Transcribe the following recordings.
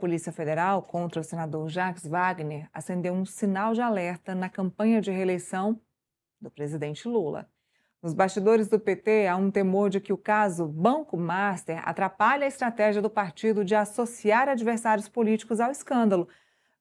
Polícia Federal contra o senador Jacques Wagner acendeu um sinal de alerta na campanha de reeleição do presidente Lula. Nos bastidores do PT, há um temor de que o caso Banco Master atrapalhe a estratégia do partido de associar adversários políticos ao escândalo,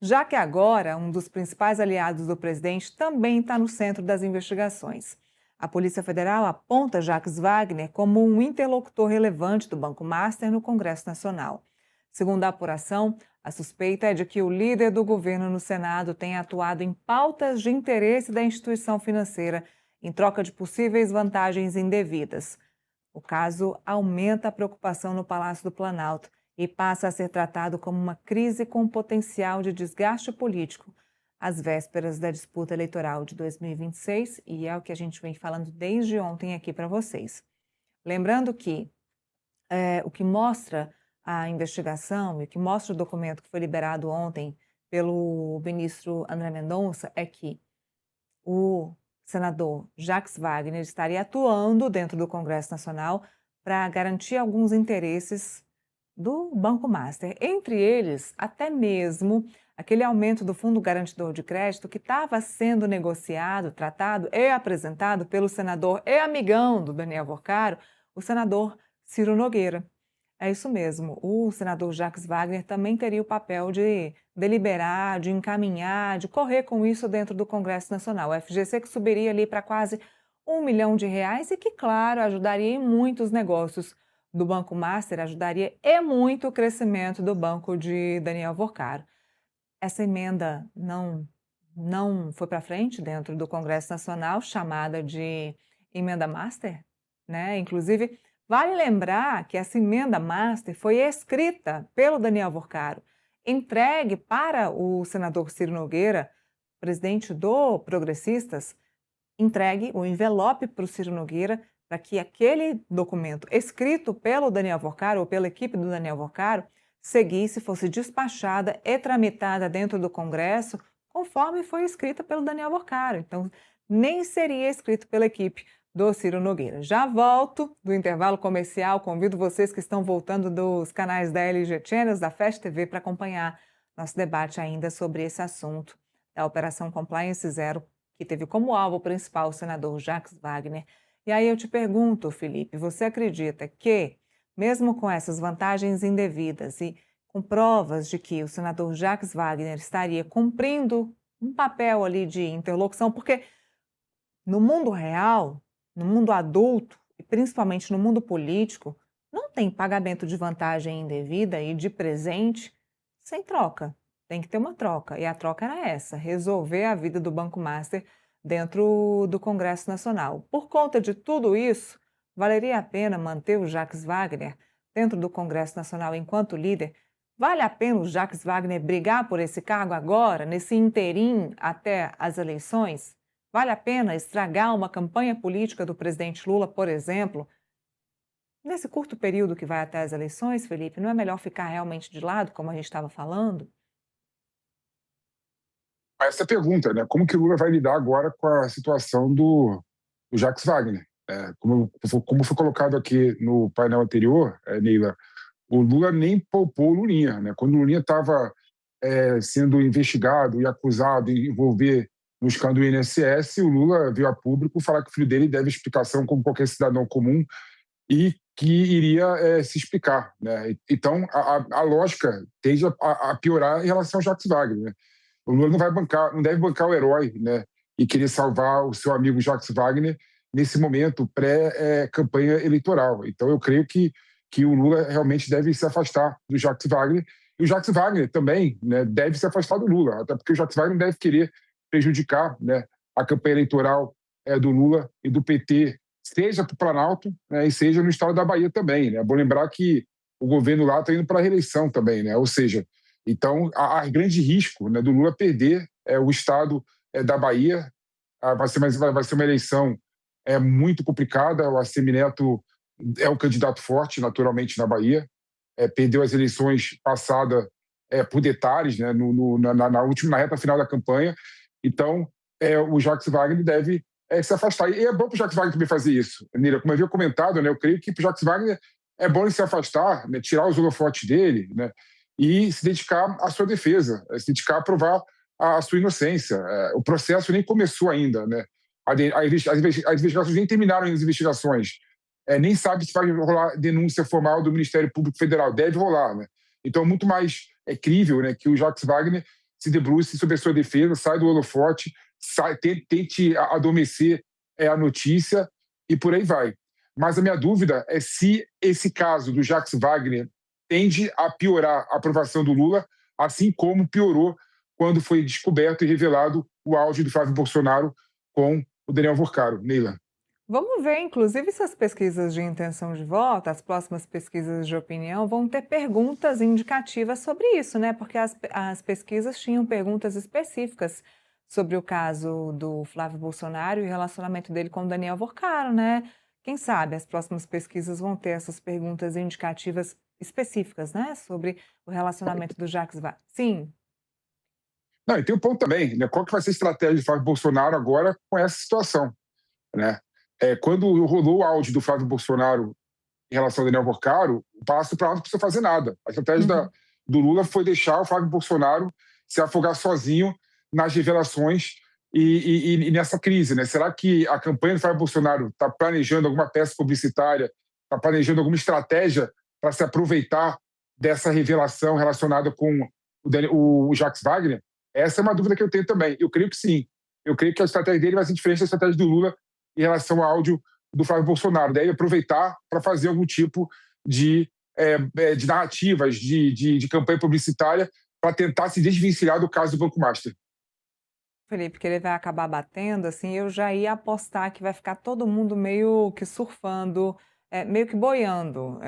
já que agora um dos principais aliados do presidente também está no centro das investigações. A Polícia Federal aponta Jacques Wagner como um interlocutor relevante do Banco Master no Congresso Nacional. Segundo a apuração, a suspeita é de que o líder do governo no Senado tenha atuado em pautas de interesse da instituição financeira em troca de possíveis vantagens indevidas. O caso aumenta a preocupação no Palácio do Planalto e passa a ser tratado como uma crise com potencial de desgaste político às vésperas da disputa eleitoral de 2026, e é o que a gente vem falando desde ontem aqui para vocês. Lembrando que o que mostra a investigação e o que mostra o documento que foi liberado ontem pelo ministro André Mendonça é que o senador Jacques Wagner estaria atuando dentro do Congresso Nacional para garantir alguns interesses do Banco Master, entre eles até mesmo aquele aumento do Fundo Garantidor de Crédito que estava sendo negociado, tratado e apresentado pelo senador e amigão do Daniel Worcaro, o senador Ciro Nogueira. É isso mesmo, o senador Jacques Wagner também teria o papel de deliberar, de encaminhar, de correr com isso dentro do Congresso Nacional. O FGC que subiria ali para quase R$ 1 milhão e que, claro, ajudaria em muito os negócios do Banco Master, ajudaria e muito o crescimento do banco de Daniel Worcaro. Essa emenda não foi para frente dentro do Congresso Nacional, chamada de emenda Master, né? Inclusive, vale lembrar que essa emenda Master foi escrita pelo Daniel Worcaro, entregue para o senador Ciro Nogueira, presidente do Progressistas, entregue o envelope para o Ciro Nogueira para que aquele documento escrito pelo Daniel Worcaro ou pela equipe do Daniel Worcaro seguisse, fosse despachada e tramitada dentro do Congresso conforme foi escrita pelo Daniel Worcaro. Então, nem seria escrito pela equipe do Ciro Nogueira. Já volto do intervalo comercial, convido vocês que estão voltando dos canais da LG Channels, da Fast TV, para acompanhar nosso debate ainda sobre esse assunto da Operação Compliance Zero, que teve como alvo principal o senador Jacques Wagner. E aí eu te pergunto, Felipe, você acredita que, mesmo com essas vantagens indevidas e com provas de que o senador Jacques Wagner estaria cumprindo um papel ali de interlocução, porque no mundo real, no mundo adulto e principalmente no mundo político, não tem pagamento de vantagem indevida e de presente sem troca. Tem que ter uma troca. E a troca era essa, resolver a vida do Banco Master dentro do Congresso Nacional. Por conta de tudo isso, valeria a pena manter o Jacques Wagner dentro do Congresso Nacional enquanto líder? Vale a pena o Jacques Wagner brigar por esse cargo agora, nesse interim até as eleições? Vale a pena estragar uma campanha política do presidente Lula, por exemplo? Nesse curto período que vai até as eleições, Felipe, não é melhor ficar realmente de lado, como a gente estava falando? Essa é a pergunta, né? Como que o Lula vai lidar agora com a situação do Jacques Wagner? Como foi colocado aqui no painel anterior, Neila, o Lula nem poupou o Lulinha, né? Quando o Lulinha estava sendo investigado e acusado de envolver no escândalo do INSS, o Lula veio a público falar que o filho dele deve explicação como qualquer cidadão comum e que iria se explicar, né? Então, a lógica tende a piorar em relação ao Jacques Wagner, né? O Lula não deve bancar o herói, né? E querer salvar o seu amigo Jacques Wagner nesse momento pré-campanha eleitoral. Então, eu creio que o Lula realmente deve se afastar do Jacques Wagner. E o Jacques Wagner também, né, deve se afastar do Lula, até porque o Jacques Wagner não deve querer prejudicar, né, a campanha eleitoral do Lula e do PT, seja para o Planalto, né, e seja no estado da Bahia também, né? É bom lembrar que o governo lá está indo para a reeleição também, né? Ou seja, então há grande risco, né, do Lula perder o estado da Bahia. Vai ser uma eleição muito complicada. O Assemineto é um candidato forte, naturalmente, na Bahia. Perdeu as eleições passadas por detalhes, né, na reta final da campanha. Então, o Jacques Wagner deve se afastar. E é bom para o Jacques Wagner também fazer isso, Nira. Como eu havia comentado, né, eu creio que para o Jacques Wagner é bom ele se afastar, né, tirar os holofotes dele, né, e se dedicar à sua defesa, se dedicar a provar a sua inocência. O processo nem começou ainda, né? As investigações nem terminaram as investigações. Nem sabe se vai rolar denúncia formal do Ministério Público Federal. Deve rolar, né? Então, é muito mais crível, né, que o Jacques Wagner se debruce sobre a sua defesa, saia do holofote, tente adormecer a notícia e por aí vai. Mas a minha dúvida é se esse caso do Jacques Wagner tende a piorar a aprovação do Lula, assim como piorou quando foi descoberto e revelado o áudio do Flávio Bolsonaro com o Daniel Vorcaro. Neila. Vamos ver, inclusive, se as pesquisas de intenção de voto, as próximas pesquisas de opinião, vão ter perguntas indicativas sobre isso, né? Porque as pesquisas tinham perguntas específicas sobre o caso do Flávio Bolsonaro e o relacionamento dele com o Daniel Vorcaro, né? Quem sabe as próximas pesquisas vão ter essas perguntas indicativas específicas, né? Sobre o relacionamento do Jacques Wagner. Sim. Não, e tem um ponto também, né? Qual que vai ser a estratégia do Flávio Bolsonaro agora com essa situação, né? Quando rolou o áudio do Flávio Bolsonaro em relação ao Daniel Vorcaro, o Palácio do Planalto não precisou fazer nada. A estratégia do Lula foi deixar o Flávio Bolsonaro se afogar sozinho nas revelações e nessa crise, né? Será que a campanha do Flávio Bolsonaro está planejando alguma peça publicitária, está planejando alguma estratégia para se aproveitar dessa revelação relacionada com o Jacques Wagner? Essa é uma dúvida que eu tenho também. Eu creio que sim. Eu creio que a estratégia dele vai ser diferente da estratégia do Lula em relação ao áudio do Flávio Bolsonaro. Daí aproveitar para fazer algum tipo de narrativas, de campanha publicitária para tentar se desvencilhar do caso do Banco Master. Felipe, que ele vai acabar batendo, assim, eu já ia apostar que vai ficar todo mundo meio que surfando, meio que boiando.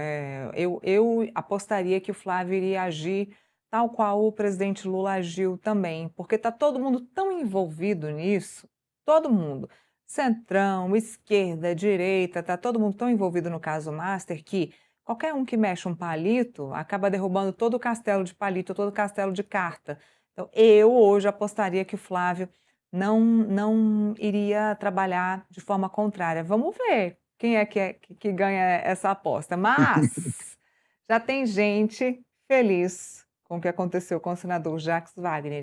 Eu apostaria que o Flávio iria agir tal qual o presidente Lula agiu também, porque está todo mundo tão envolvido nisso, todo mundo, centrão, esquerda, direita, está todo mundo tão envolvido no caso Master que qualquer um que mexe um palito acaba derrubando todo o castelo de palito, todo o castelo de carta. Então, eu hoje apostaria que o Flávio não iria trabalhar de forma contrária. Vamos ver quem é que ganha essa aposta. Mas já tem gente feliz com o que aconteceu com o senador Jacques Wagner.